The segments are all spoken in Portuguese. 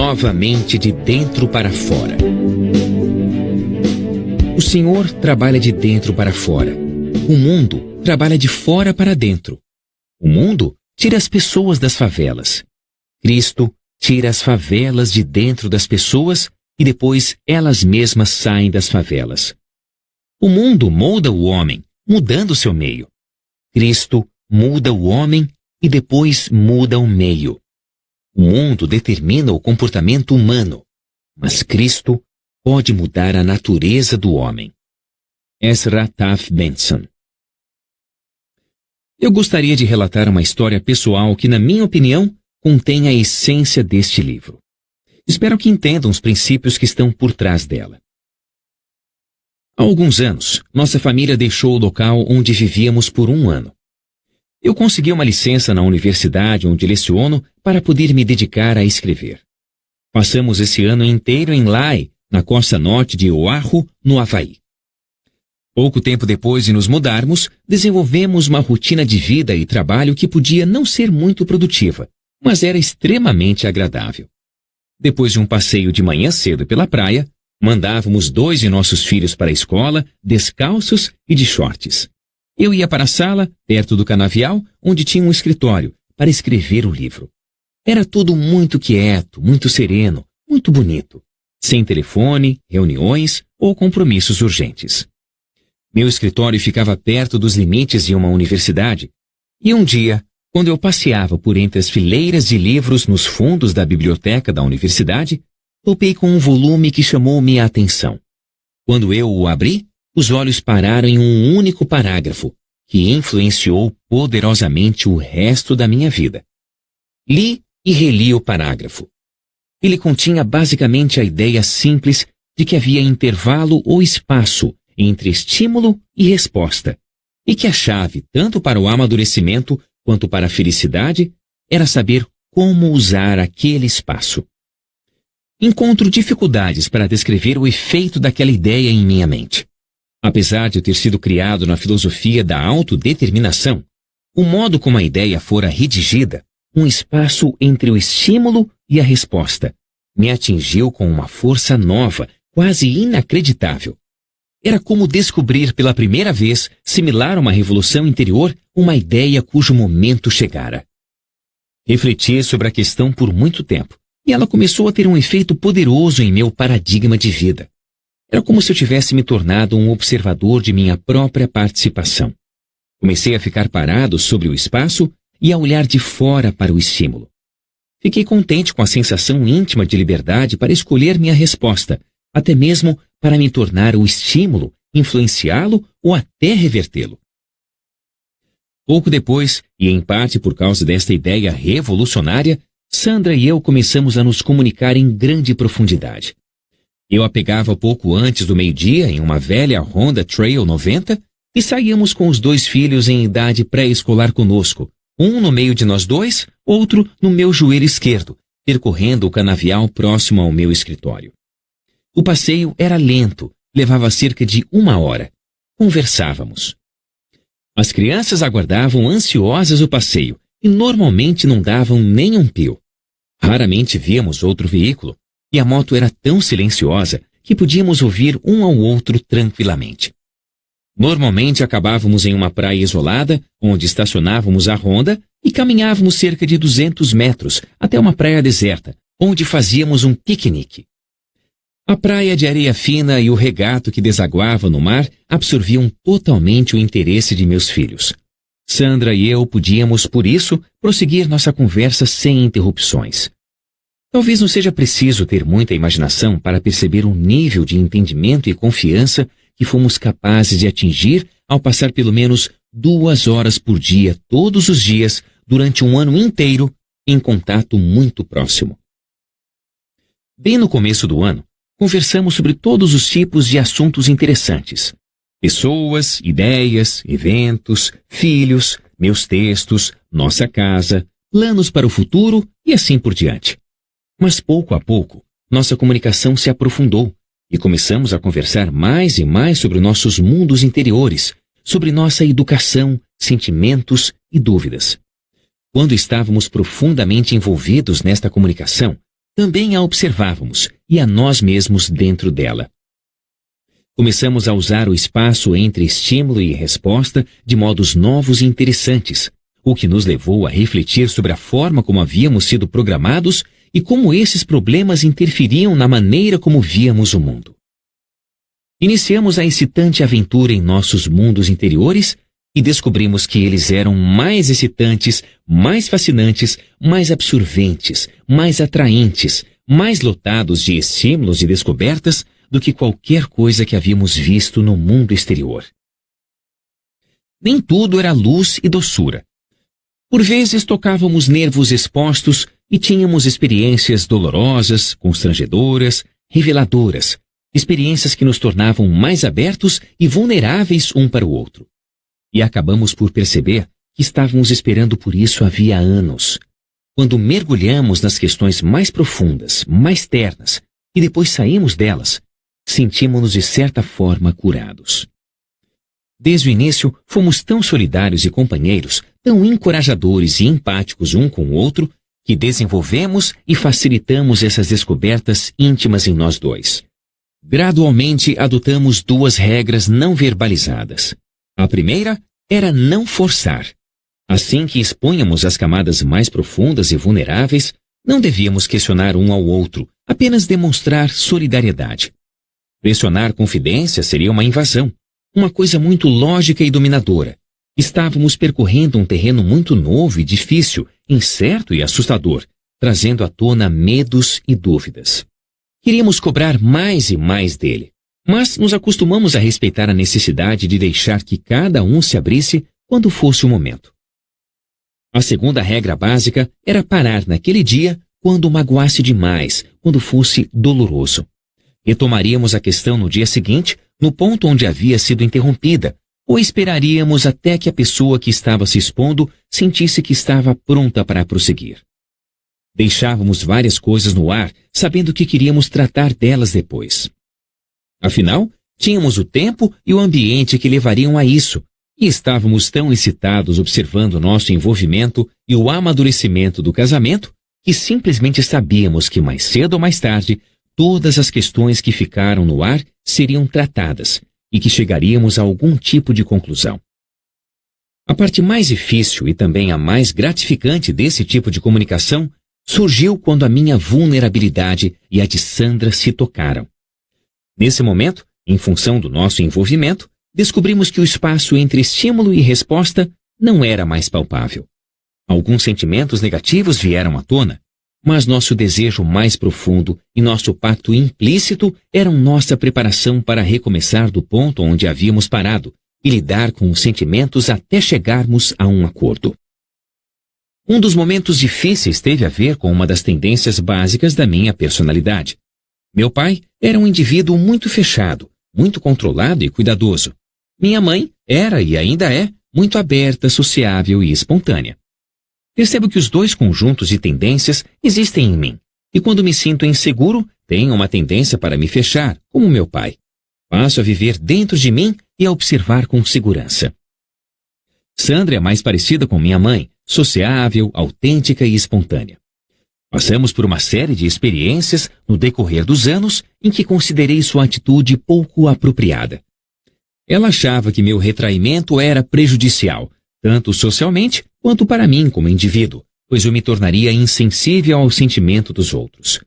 novamente de dentro para fora. O Senhor trabalha de dentro para fora. O mundo trabalha de fora para dentro. O mundo tira as pessoas das favelas. Cristo tira as favelas de dentro das pessoas e depois elas mesmas saem das favelas. O mundo molda o homem, mudando seu meio. Cristo muda o homem e depois muda o meio. O mundo determina o comportamento humano, mas Cristo pode mudar a natureza do homem. Ezra Taft Benson. Eu gostaria de relatar uma história pessoal que, na minha opinião, contém a essência deste livro. Espero que entendam os princípios que estão por trás dela. Há alguns anos, nossa família deixou o local onde vivíamos por 1 ano. Eu consegui uma licença na universidade onde leciono para poder me dedicar a escrever. Passamos esse ano inteiro em Lae, na costa norte de Oahu, no Havaí. Pouco tempo depois de nos mudarmos, desenvolvemos uma rotina de vida e trabalho que podia não ser muito produtiva, mas era extremamente agradável. Depois de um passeio de manhã cedo pela praia, mandávamos 2 de nossos filhos para a escola, descalços e de shorts. Eu ia para a sala, perto do canavial, onde tinha um escritório, para escrever o livro. Era tudo muito quieto, muito sereno, muito bonito, sem telefone, reuniões ou compromissos urgentes. Meu escritório ficava perto dos limites de uma universidade, e um dia, quando eu passeava por entre as fileiras de livros nos fundos da biblioteca da universidade, topei com um volume que chamou minha atenção. Quando eu o abri, os olhos pararam em um único parágrafo, que influenciou poderosamente o resto da minha vida. Li e reli o parágrafo. Ele continha basicamente a ideia simples de que havia intervalo ou espaço entre estímulo e resposta, e que a chave, tanto para o amadurecimento quanto para a felicidade, era saber como usar aquele espaço. Encontro dificuldades para descrever o efeito daquela ideia em minha mente. Apesar de eu ter sido criado na filosofia da autodeterminação, o modo como a ideia fora redigida, um espaço entre o estímulo e a resposta, me atingiu com uma força nova, quase inacreditável. Era como descobrir pela primeira vez, similar a uma revolução interior, uma ideia cujo momento chegara. Refleti sobre a questão por muito tempo, e ela começou a ter um efeito poderoso em meu paradigma de vida. Era como se eu tivesse me tornado um observador de minha própria participação. Comecei a ficar parado sobre o espaço e a olhar de fora para o estímulo. Fiquei contente com a sensação íntima de liberdade para escolher minha resposta, até mesmo para me tornar o estímulo, influenciá-lo ou até revertê-lo. Pouco depois, e em parte por causa desta ideia revolucionária, Sandra e eu começamos a nos comunicar em grande profundidade. Eu a pegava pouco antes do meio-dia em uma velha Honda Trail 90 e saíamos com os 2 filhos em idade pré-escolar conosco, um no meio de nós 2, outro no meu joelho esquerdo, percorrendo o canavial próximo ao meu escritório. O passeio era lento, levava cerca de 1 hora. Conversávamos. As crianças aguardavam ansiosas o passeio e normalmente não davam nem um pio. Raramente víamos outro veículo, e a moto era tão silenciosa que podíamos ouvir um ao outro tranquilamente. Normalmente acabávamos em uma praia isolada, onde estacionávamos a Honda e caminhávamos cerca de 200 metros até uma praia deserta, onde fazíamos um piquenique. A praia de areia fina e o regato que desaguava no mar absorviam totalmente o interesse de meus filhos. Sandra e eu podíamos, por isso, prosseguir nossa conversa sem interrupções. Talvez não seja preciso ter muita imaginação para perceber o nível de entendimento e confiança que fomos capazes de atingir ao passar pelo menos 2 horas por dia, todos os dias, durante 1 ano inteiro, em contato muito próximo. Bem no começo do ano, conversamos sobre todos os tipos de assuntos interessantes. Pessoas, ideias, eventos, filhos, meus textos, nossa casa, planos para o futuro e assim por diante. Mas pouco a pouco, nossa comunicação se aprofundou e começamos a conversar mais e mais sobre nossos mundos interiores, sobre nossa educação, sentimentos e dúvidas. Quando estávamos profundamente envolvidos nesta comunicação, também a observávamos e a nós mesmos dentro dela. Começamos a usar o espaço entre estímulo e resposta de modos novos e interessantes, o que nos levou a refletir sobre a forma como havíamos sido programados e como esses problemas interferiam na maneira como víamos o mundo. Iniciamos a excitante aventura em nossos mundos interiores e descobrimos que eles eram mais excitantes, mais fascinantes, mais absorventes, mais atraentes, mais lotados de estímulos e descobertas do que qualquer coisa que havíamos visto no mundo exterior. Nem tudo era luz e doçura. Por vezes tocávamos nervos expostos e tínhamos experiências dolorosas, constrangedoras, reveladoras, experiências que nos tornavam mais abertos e vulneráveis um para o outro. E acabamos por perceber que estávamos esperando por isso havia anos. Quando mergulhamos nas questões mais profundas, mais ternas, e depois saímos delas, sentimos-nos de certa forma curados. Desde o início, fomos tão solidários e companheiros, tão encorajadores e empáticos um com o outro, que desenvolvemos e facilitamos essas descobertas íntimas em nós dois. Gradualmente adotamos duas regras não verbalizadas. A primeira era não forçar. Assim que expunhamos as camadas mais profundas e vulneráveis, não devíamos questionar um ao outro, apenas demonstrar solidariedade. Pressionar confidência seria uma invasão, uma coisa muito lógica e dominadora. Estávamos percorrendo um terreno muito novo e difícil, incerto e assustador, trazendo à tona medos e dúvidas. Queríamos cobrar mais e mais dele, mas nos acostumamos a respeitar a necessidade de deixar que cada um se abrisse quando fosse o momento. A segunda regra básica era parar naquele dia quando magoasse demais, quando fosse doloroso. Retomaríamos a questão no dia seguinte, no ponto onde havia sido interrompida, ou esperaríamos até que a pessoa que estava se expondo sentisse que estava pronta para prosseguir. Deixávamos várias coisas no ar, sabendo que queríamos tratar delas depois. Afinal, tínhamos o tempo e o ambiente que levariam a isso, e estávamos tão excitados observando nosso envolvimento e o amadurecimento do casamento, que simplesmente sabíamos que mais cedo ou mais tarde, todas as questões que ficaram no ar seriam tratadas e que chegaríamos a algum tipo de conclusão. A parte mais difícil e também a mais gratificante desse tipo de comunicação surgiu quando a minha vulnerabilidade e a de Sandra se tocaram. Nesse momento, em função do nosso envolvimento, descobrimos que o espaço entre estímulo e resposta não era mais palpável. Alguns sentimentos negativos vieram à tona, mas nosso desejo mais profundo e nosso pacto implícito eram nossa preparação para recomeçar do ponto onde havíamos parado e lidar com os sentimentos até chegarmos a um acordo. Um dos momentos difíceis teve a ver com uma das tendências básicas da minha personalidade. Meu pai era um indivíduo muito fechado, muito controlado e cuidadoso. Minha mãe era e ainda é muito aberta, sociável e espontânea. Percebo que os dois conjuntos de tendências existem em mim, e quando me sinto inseguro, tenho uma tendência para me fechar, como meu pai. Passo a viver dentro de mim e a observar com segurança. Sandra é mais parecida com minha mãe, sociável, autêntica e espontânea. Passamos por uma série de experiências no decorrer dos anos em que considerei sua atitude pouco apropriada. Ela achava que meu retraimento era prejudicial, tanto socialmente quanto para mim como indivíduo, pois eu me tornaria insensível ao sentimento dos outros.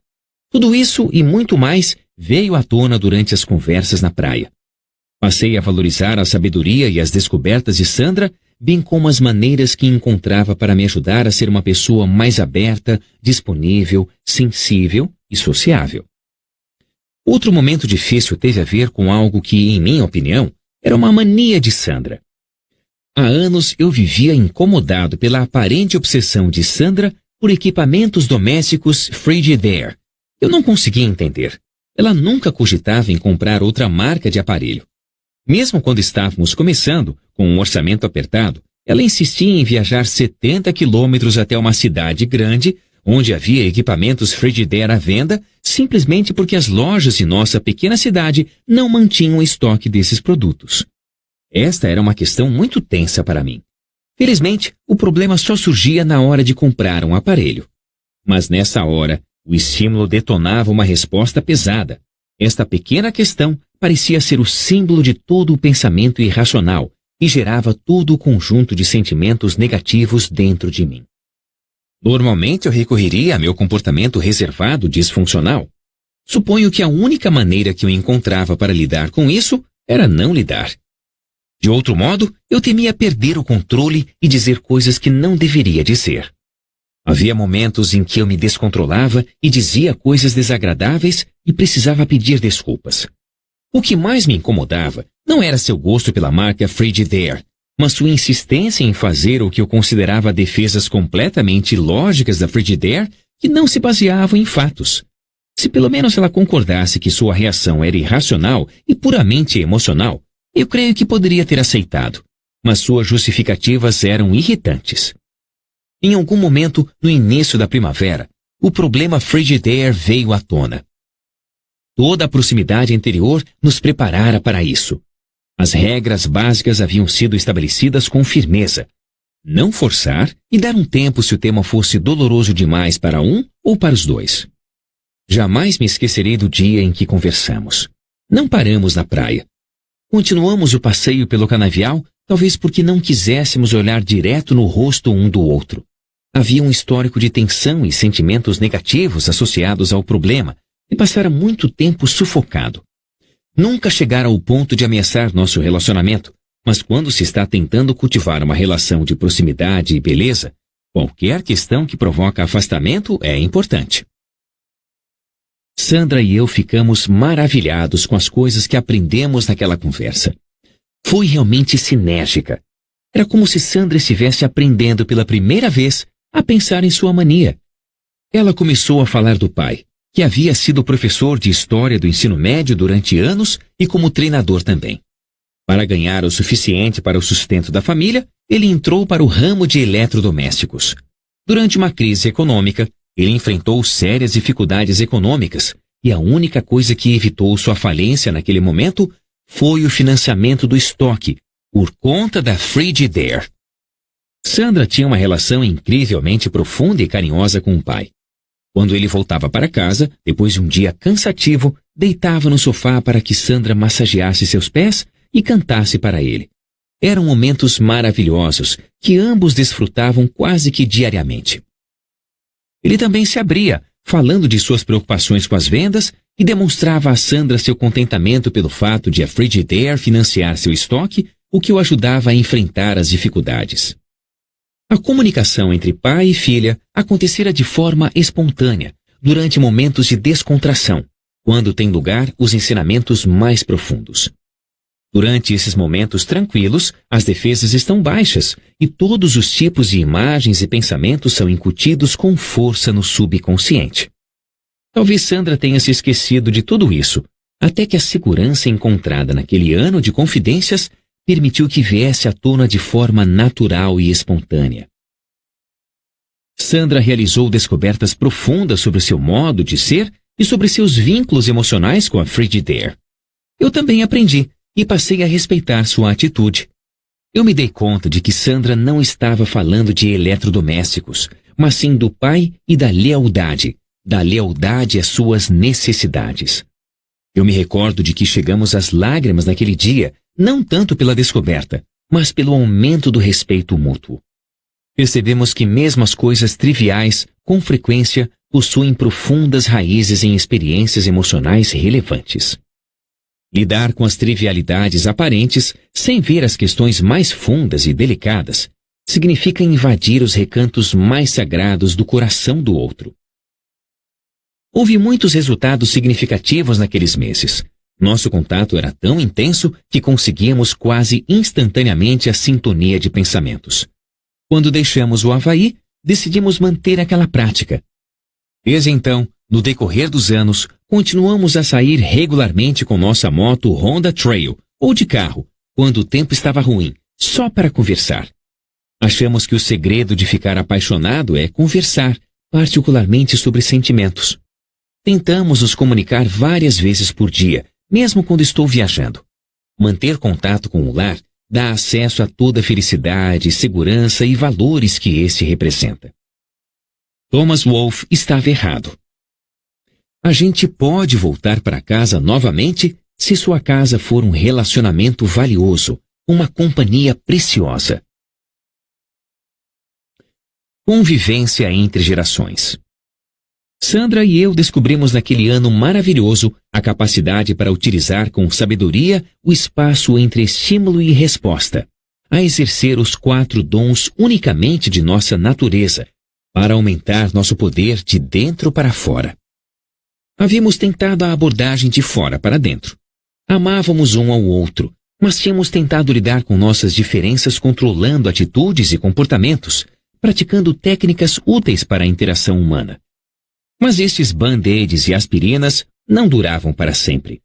Tudo isso e muito mais veio à tona durante as conversas na praia. Passei a valorizar a sabedoria e as descobertas de Sandra, bem como as maneiras que encontrava para me ajudar a ser uma pessoa mais aberta, disponível, sensível e sociável. Outro momento difícil teve a ver com algo que, em minha opinião, era uma mania de Sandra. Há anos eu vivia incomodado pela aparente obsessão de Sandra por equipamentos domésticos Frigidaire. Eu não conseguia entender. Ela nunca cogitava em comprar outra marca de aparelho. Mesmo quando estávamos começando, com um orçamento apertado, ela insistia em viajar 70 quilômetros até uma cidade grande, onde havia equipamentos Frigidaire à venda, simplesmente porque as lojas de nossa pequena cidade não mantinham estoque desses produtos. Esta era uma questão muito tensa para mim. Felizmente, o problema só surgia na hora de comprar um aparelho. Mas nessa hora, O estímulo detonava uma resposta pesada. Esta pequena questão parecia ser o símbolo de todo o pensamento irracional e gerava todo o conjunto de sentimentos negativos dentro de mim. Normalmente eu recorreria a meu comportamento reservado disfuncional. Suponho que a única maneira que eu encontrava para lidar com isso era não lidar. De outro modo, eu temia perder o controle e dizer coisas que não deveria dizer. Havia momentos em que eu me descontrolava e dizia coisas desagradáveis e precisava pedir desculpas. O que mais me incomodava não era seu gosto pela marca Frigidaire, mas sua insistência em fazer o que eu considerava defesas completamente ilógicas da Frigidaire que não se baseavam em fatos. Se pelo menos ela concordasse que sua reação era irracional e puramente emocional, eu creio que poderia ter aceitado, mas suas justificativas eram irritantes. Em algum momento, no início da primavera, o problema Frigidaire veio à tona. Toda a proximidade anterior nos preparara para isso. As regras básicas haviam sido estabelecidas com firmeza. Não forçar e dar um tempo se o tema fosse doloroso demais para um ou para os dois. Jamais me esquecerei do dia em que conversamos. Não paramos na praia. Continuamos o passeio pelo canavial, talvez porque não quiséssemos olhar direto no rosto um do outro. Havia um histórico de tensão e sentimentos negativos associados ao problema e passara muito tempo sufocado. Nunca chegara ao ponto de ameaçar nosso relacionamento, mas quando se está tentando cultivar uma relação de proximidade e beleza, qualquer questão que provoca afastamento é importante. Sandra e eu ficamos maravilhados com as coisas que aprendemos naquela conversa. Foi realmente sinérgica. Era como se Sandra estivesse aprendendo pela primeira vez a pensar em sua mania. Ela começou a falar do pai, que havia sido professor de história do ensino médio durante anos e como treinador também. Para ganhar o suficiente para o sustento da família, ele entrou para o ramo de eletrodomésticos. Durante uma crise econômica, ele enfrentou sérias dificuldades econômicas e a única coisa que evitou sua falência naquele momento foi o financiamento do estoque, por conta da Frigidaire. Sandra tinha uma relação incrivelmente profunda e carinhosa com o pai. Quando ele voltava para casa, depois de um dia cansativo, deitava no sofá para que Sandra massageasse seus pés e cantasse para ele. Eram momentos maravilhosos que ambos desfrutavam quase que diariamente. Ele também se abria, falando de suas preocupações com as vendas e demonstrava a Sandra seu contentamento pelo fato de a Frigidaire financiar seu estoque, o que o ajudava a enfrentar as dificuldades. A comunicação entre pai e filha acontecera de forma espontânea, durante momentos de descontração, quando têm lugar os ensinamentos mais profundos. Durante esses momentos tranquilos, as defesas estão baixas e todos os tipos de imagens e pensamentos são incutidos com força no subconsciente. Talvez Sandra tenha se esquecido de tudo isso, até que a segurança encontrada naquele ano de confidências permitiu que viesse à tona de forma natural e espontânea. Sandra realizou descobertas profundas sobre seu modo de ser e sobre seus vínculos emocionais com a Frigidaire. Eu também aprendi e passei a respeitar sua atitude. Eu me dei conta de que Sandra não estava falando de eletrodomésticos, mas sim do pai e da lealdade às suas necessidades. Eu me recordo de que chegamos às lágrimas naquele dia, não tanto pela descoberta, mas pelo aumento do respeito mútuo. Percebemos que mesmo as coisas triviais, com frequência, possuem profundas raízes em experiências emocionais relevantes. Lidar com as trivialidades aparentes, sem ver as questões mais fundas e delicadas, significa invadir os recantos mais sagrados do coração do outro. Houve muitos resultados significativos naqueles meses. Nosso contato era tão intenso que conseguíamos quase instantaneamente a sintonia de pensamentos. Quando deixamos o Havaí, decidimos manter aquela prática. Desde então, no decorrer dos anos, continuamos a sair regularmente com nossa moto Honda Trail ou de carro, quando o tempo estava ruim, só para conversar. Achamos que o segredo de ficar apaixonado é conversar, particularmente sobre sentimentos. Tentamos nos comunicar várias vezes por dia, mesmo quando estou viajando. Manter contato com o lar dá acesso a toda a felicidade, segurança e valores que este representa. Thomas Wolfe estava errado. A gente pode voltar para casa novamente se sua casa for um relacionamento valioso, uma companhia preciosa. Convivência entre gerações. Sandra e eu descobrimos naquele ano maravilhoso a capacidade para utilizar com sabedoria o espaço entre estímulo e resposta, a exercer os 4 dons unicamente de nossa natureza, para aumentar nosso poder de dentro para fora. Havíamos tentado a abordagem de fora para dentro. Amávamos um ao outro, mas tínhamos tentado lidar com nossas diferenças controlando atitudes e comportamentos, praticando técnicas úteis para a interação humana. Mas estes band-aids e aspirinas não duravam para sempre.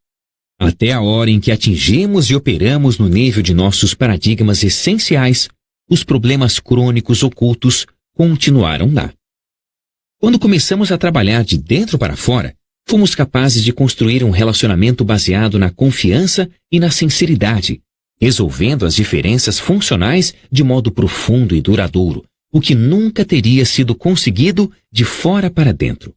Até a hora em que atingimos e operamos no nível de nossos paradigmas essenciais, os problemas crônicos ocultos continuaram lá. Quando começamos a trabalhar de dentro para fora, fomos capazes de construir um relacionamento baseado na confiança e na sinceridade, resolvendo as diferenças funcionais de modo profundo e duradouro, o que nunca teria sido conseguido de fora para dentro.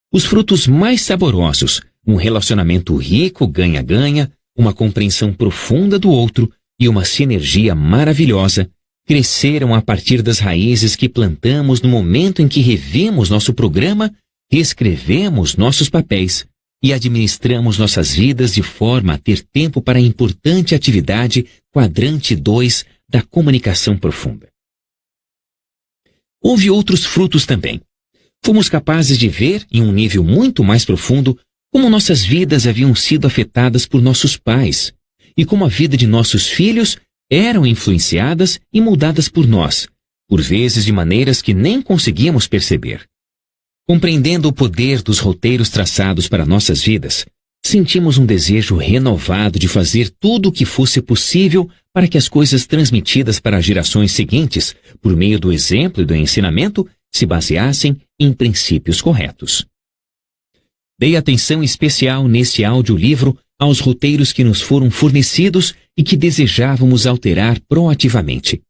Os frutos mais saborosos, um relacionamento rico ganha-ganha, uma compreensão profunda do outro e uma sinergia maravilhosa, cresceram a partir das raízes que plantamos no momento em que revemos nosso programa, reescrevemos nossos papéis e administramos nossas vidas de forma a ter tempo para a importante atividade quadrante 2 da comunicação profunda. Houve outros frutos também. Fomos capazes de ver, em um nível muito mais profundo, como nossas vidas haviam sido afetadas por nossos pais e como a vida de nossos filhos eram influenciadas e moldadas por nós, por vezes de maneiras que nem conseguíamos perceber. Compreendendo o poder dos roteiros traçados para nossas vidas, sentimos um desejo renovado de fazer tudo o que fosse possível para que as coisas transmitidas para as gerações seguintes, por meio do exemplo e do ensinamento, se baseassem em princípios corretos. Dei atenção especial neste audiolivro aos roteiros que nos foram fornecidos e que desejávamos alterar proativamente.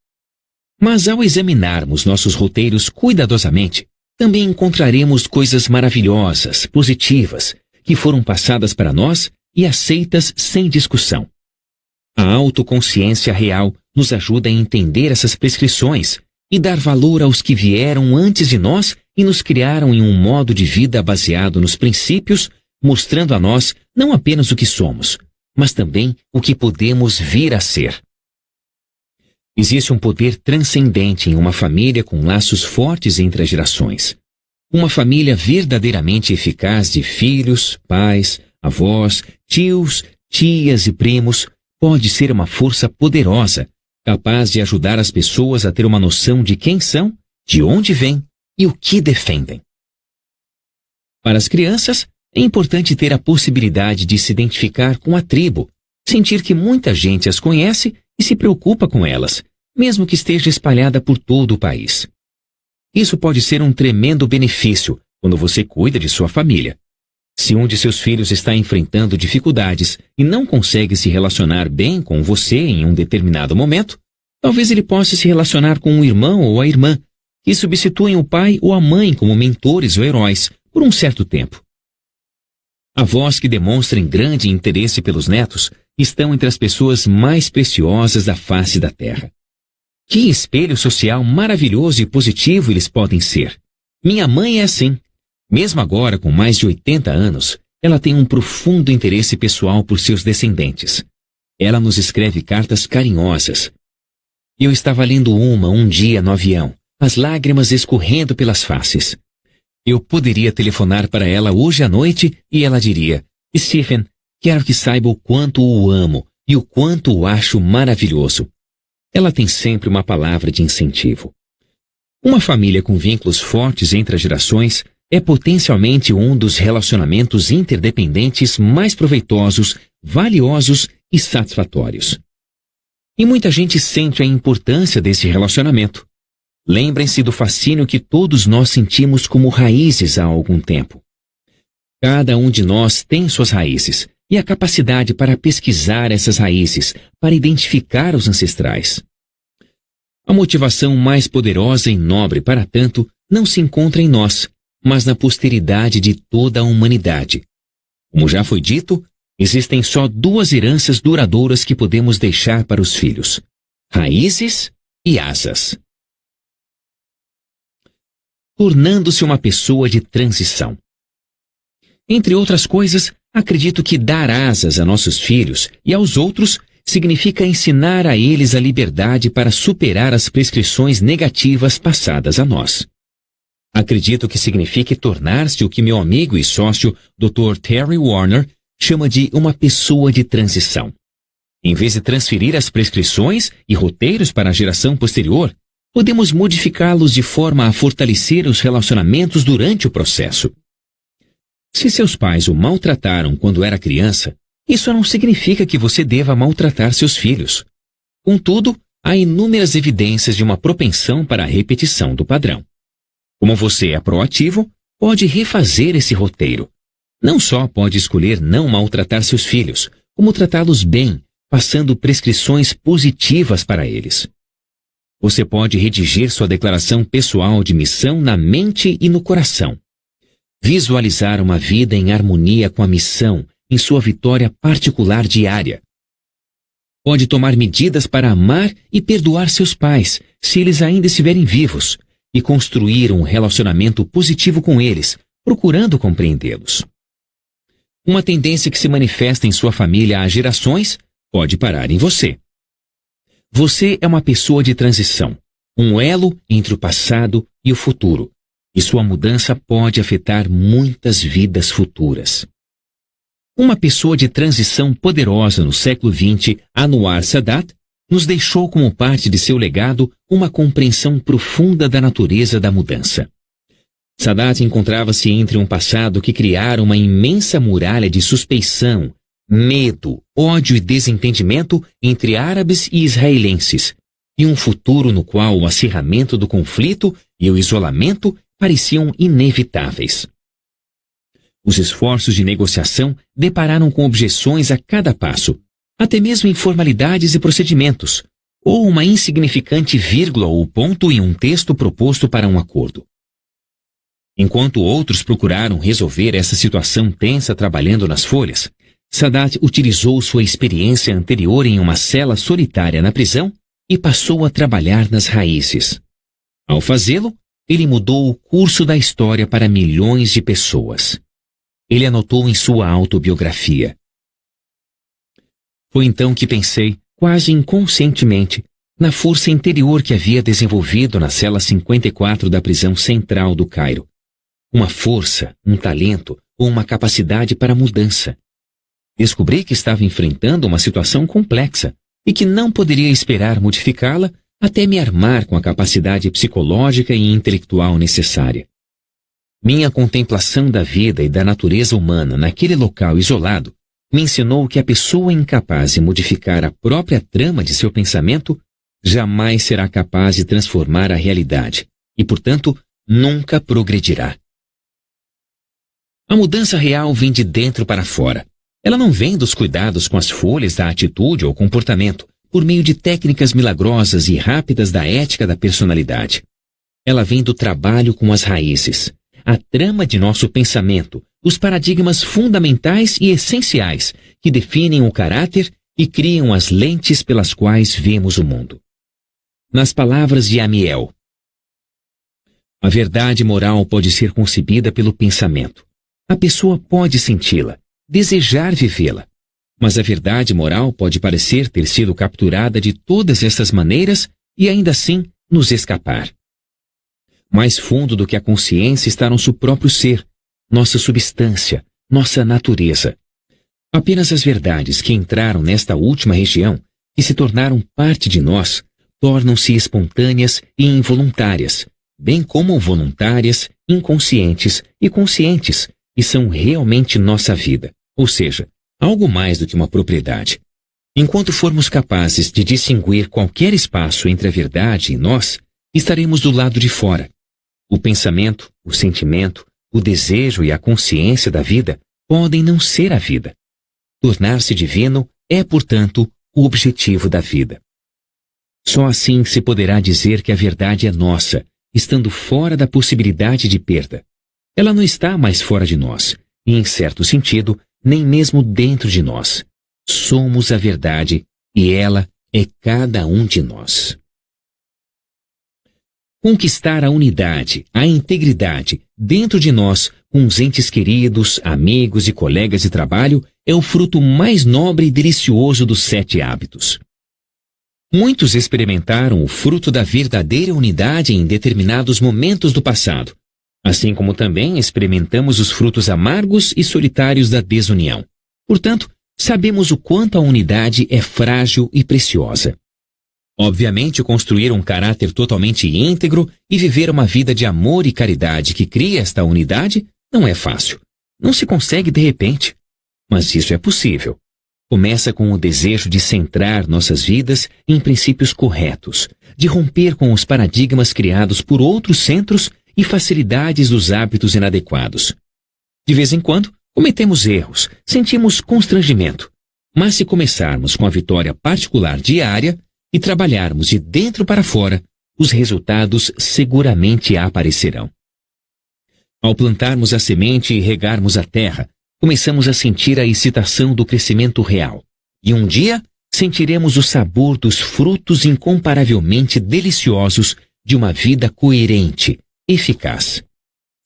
Mas ao examinarmos nossos roteiros cuidadosamente, também encontraremos coisas maravilhosas, positivas, que foram passadas para nós e aceitas sem discussão. A autoconsciência real nos ajuda a entender essas prescrições e dar valor aos que vieram antes de nós e nos criaram em um modo de vida baseado nos princípios, mostrando a nós não apenas o que somos, mas também o que podemos vir a ser. Existe um poder transcendente em uma família com laços fortes entre as gerações. Uma família verdadeiramente eficaz de filhos, pais, avós, tios, tias e primos pode ser uma força poderosa, capaz de ajudar as pessoas a ter uma noção de quem são, de onde vêm e o que defendem. Para as crianças, é importante ter a possibilidade de se identificar com a tribo, sentir que muita gente as conhece e se preocupa com elas, mesmo que esteja espalhada por todo o país. Isso pode ser um tremendo benefício quando você cuida de sua família. Se um de seus filhos está enfrentando dificuldades e não consegue se relacionar bem com você em um determinado momento, talvez ele possa se relacionar com um irmão ou a irmã, que substituem o pai ou a mãe como mentores ou heróis por um certo tempo. Avós que demonstrem grande interesse pelos netos estão entre as pessoas mais preciosas da face da terra. Que espelho social maravilhoso e positivo eles podem ser. Minha mãe é assim. Mesmo agora, com mais de 80 anos, ela tem um profundo interesse pessoal por seus descendentes. Ela nos escreve cartas carinhosas. Eu estava lendo um dia no avião, as lágrimas escorrendo pelas faces. Eu poderia telefonar para ela hoje à noite e ela diria: Stephen, quero que saiba o quanto o amo e o quanto o acho maravilhoso. Ela tem sempre uma palavra de incentivo. Uma família com vínculos fortes entre as gerações é potencialmente um dos relacionamentos interdependentes mais proveitosos, valiosos e satisfatórios. E muita gente sente a importância desse relacionamento. Lembrem-se do fascínio que todos nós sentimos como raízes há algum tempo. Cada um de nós tem suas raízes e a capacidade para pesquisar essas raízes, para identificar os ancestrais. A motivação mais poderosa e nobre para tanto não se encontra em nós, mas na posteridade de toda a humanidade. Como já foi dito, existem só duas heranças duradouras que podemos deixar para os filhos: raízes e asas. Tornando-se uma pessoa de transição. Entre outras coisas, acredito que dar asas a nossos filhos e aos outros significa ensinar a eles a liberdade para superar as prescrições negativas passadas a nós. Acredito que signifique tornar-se o que meu amigo e sócio Dr. Terry Warner chama de uma pessoa de transição. Em vez de transferir as prescrições e roteiros para a geração posterior, podemos modificá-los de forma a fortalecer os relacionamentos durante o processo. Se seus pais o maltrataram quando era criança, isso não significa que você deva maltratar seus filhos. Contudo, há inúmeras evidências de uma propensão para a repetição do padrão. Como você é proativo, pode refazer esse roteiro. Não só pode escolher não maltratar seus filhos, como tratá-los bem, passando prescrições positivas para eles. Você pode redigir sua declaração pessoal de missão na mente e no coração. Visualizar uma vida em harmonia com a missão em sua vitória particular diária. Pode tomar medidas para amar e perdoar seus pais, se eles ainda estiverem vivos, e construir um relacionamento positivo com eles, procurando compreendê-los. Uma tendência que se manifesta em sua família há gerações pode parar em você. Você é uma pessoa de transição, um elo entre o passado e o futuro, e sua mudança pode afetar muitas vidas futuras. Uma pessoa de transição poderosa no século XX, Anwar Sadat, nos deixou como parte de seu legado uma compreensão profunda da natureza da mudança. Sadat encontrava-se entre um passado que criara uma imensa muralha de suspeição, medo, ódio e desentendimento entre árabes e israelenses, e um futuro no qual o acirramento do conflito e o isolamento pareciam inevitáveis. Os esforços de negociação depararam com objeções a cada passo, até mesmo informalidades e procedimentos, ou uma insignificante vírgula ou ponto em um texto proposto para um acordo. Enquanto outros procuraram resolver essa situação tensa trabalhando nas folhas, Sadat utilizou sua experiência anterior em uma cela solitária na prisão e passou a trabalhar nas raízes. Ao fazê-lo, ele mudou o curso da história para milhões de pessoas. Ele anotou em sua autobiografia: foi então que pensei, quase inconscientemente, na força interior que havia desenvolvido na cela 54 da prisão central do Cairo. Uma força, um talento ou uma capacidade para mudança. Descobri que estava enfrentando uma situação complexa e que não poderia esperar modificá-la até me armar com a capacidade psicológica e intelectual necessária. Minha contemplação da vida e da natureza humana naquele local isolado me ensinou que a pessoa incapaz de modificar a própria trama de seu pensamento jamais será capaz de transformar a realidade e, portanto, nunca progredirá. A mudança real vem de dentro para fora. Ela não vem dos cuidados com as folhas da atitude ou comportamento, por meio de técnicas milagrosas e rápidas da ética da personalidade. Ela vem do trabalho com as raízes, a trama de nosso pensamento, os paradigmas fundamentais e essenciais que definem o caráter e criam as lentes pelas quais vemos o mundo. Nas palavras de Amiel, a verdade moral pode ser concebida pelo pensamento. A pessoa pode senti-la, desejar vivê-la. Mas a verdade moral pode parecer ter sido capturada de todas essas maneiras e ainda assim nos escapar. Mais fundo do que a consciência está nosso próprio ser, nossa substância, nossa natureza. Apenas as verdades que entraram nesta última região, que se tornaram parte de nós, tornam-se espontâneas e involuntárias, bem como voluntárias, inconscientes e conscientes, e são realmente nossa vida, ou seja, algo mais do que uma propriedade. Enquanto formos capazes de distinguir qualquer espaço entre a verdade e nós, estaremos do lado de fora. O pensamento, o sentimento, o desejo e a consciência da vida podem não ser a vida. Tornar-se divino é, portanto, o objetivo da vida. Só assim se poderá dizer que a verdade é nossa, estando fora da possibilidade de perda. Ela não está mais fora de nós, e em certo sentido, nem mesmo dentro de nós. Somos a verdade, e ela é cada um de nós. Conquistar a unidade, a integridade, dentro de nós, com os entes queridos, amigos e colegas de trabalho, é o fruto mais nobre e delicioso dos 7 hábitos. Muitos experimentaram o fruto da verdadeira unidade em determinados momentos do passado, assim como também experimentamos os frutos amargos e solitários da desunião. Portanto, sabemos o quanto a unidade é frágil e preciosa. Obviamente, construir um caráter totalmente íntegro e viver uma vida de amor e caridade que cria esta unidade não é fácil. Não se consegue de repente. Mas isso é possível. Começa com o desejo de centrar nossas vidas em princípios corretos, de romper com os paradigmas criados por outros centros e facilidades dos hábitos inadequados. De vez em quando, cometemos erros, sentimos constrangimento. Mas se começarmos com a vitória particular diária e trabalharmos de dentro para fora, os resultados seguramente aparecerão. Ao plantarmos a semente e regarmos a terra, começamos a sentir a excitação do crescimento real. E um dia, sentiremos o sabor dos frutos incomparavelmente deliciosos de uma vida coerente, eficaz.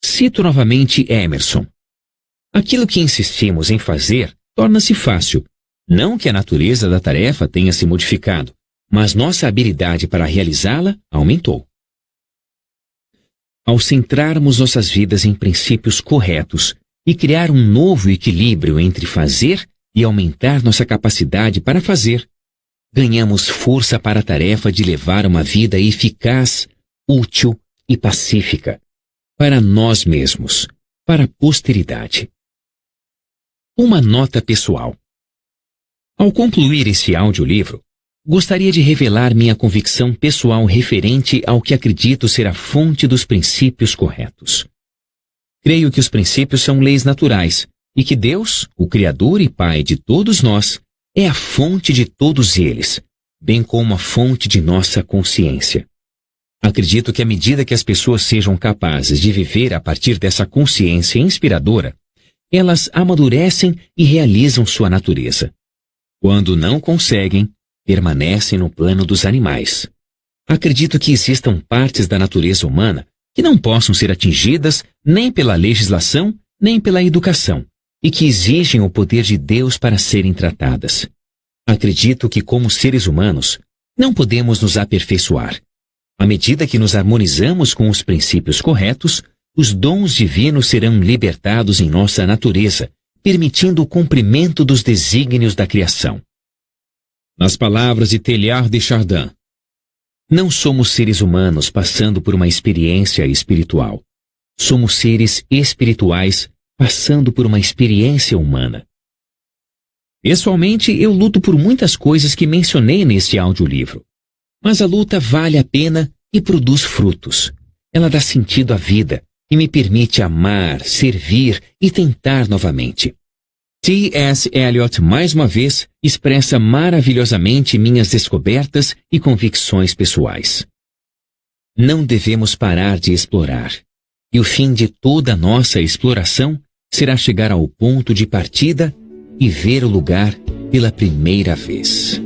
Cito novamente Emerson. Aquilo que insistimos em fazer torna-se fácil. Não que a natureza da tarefa tenha se modificado, mas nossa habilidade para realizá-la aumentou. Ao centrarmos nossas vidas em princípios corretos e criar um novo equilíbrio entre fazer e aumentar nossa capacidade para fazer, ganhamos força para a tarefa de levar uma vida eficaz, útil e pacífica, para nós mesmos, para a posteridade. Uma nota pessoal. Ao concluir esse audiolivro, gostaria de revelar minha convicção pessoal referente ao que acredito ser a fonte dos princípios corretos. Creio que os princípios são leis naturais e que Deus, o Criador e Pai de todos nós, é a fonte de todos eles, bem como a fonte de nossa consciência. Acredito que à medida que as pessoas sejam capazes de viver a partir dessa consciência inspiradora, elas amadurecem e realizam sua natureza. Quando não conseguem, permanecem no plano dos animais. Acredito que existam partes da natureza humana que não possam ser atingidas nem pela legislação, nem pela educação, e que exigem o poder de Deus para serem tratadas. Acredito que, como seres humanos, não podemos nos aperfeiçoar. À medida que nos harmonizamos com os princípios corretos, os dons divinos serão libertados em nossa natureza, permitindo o cumprimento dos desígnios da criação. Nas palavras de Teilhard de Chardin, não somos seres humanos passando por uma experiência espiritual. Somos seres espirituais passando por uma experiência humana. Pessoalmente, eu luto por muitas coisas que mencionei neste audiolivro. Mas a luta vale a pena e produz frutos. Ela dá sentido à vida e me permite amar, servir e tentar novamente. T.S. Eliot, mais uma vez, expressa maravilhosamente minhas descobertas e convicções pessoais. Não devemos parar de explorar, e o fim de toda a nossa exploração será chegar ao ponto de partida e ver o lugar pela primeira vez.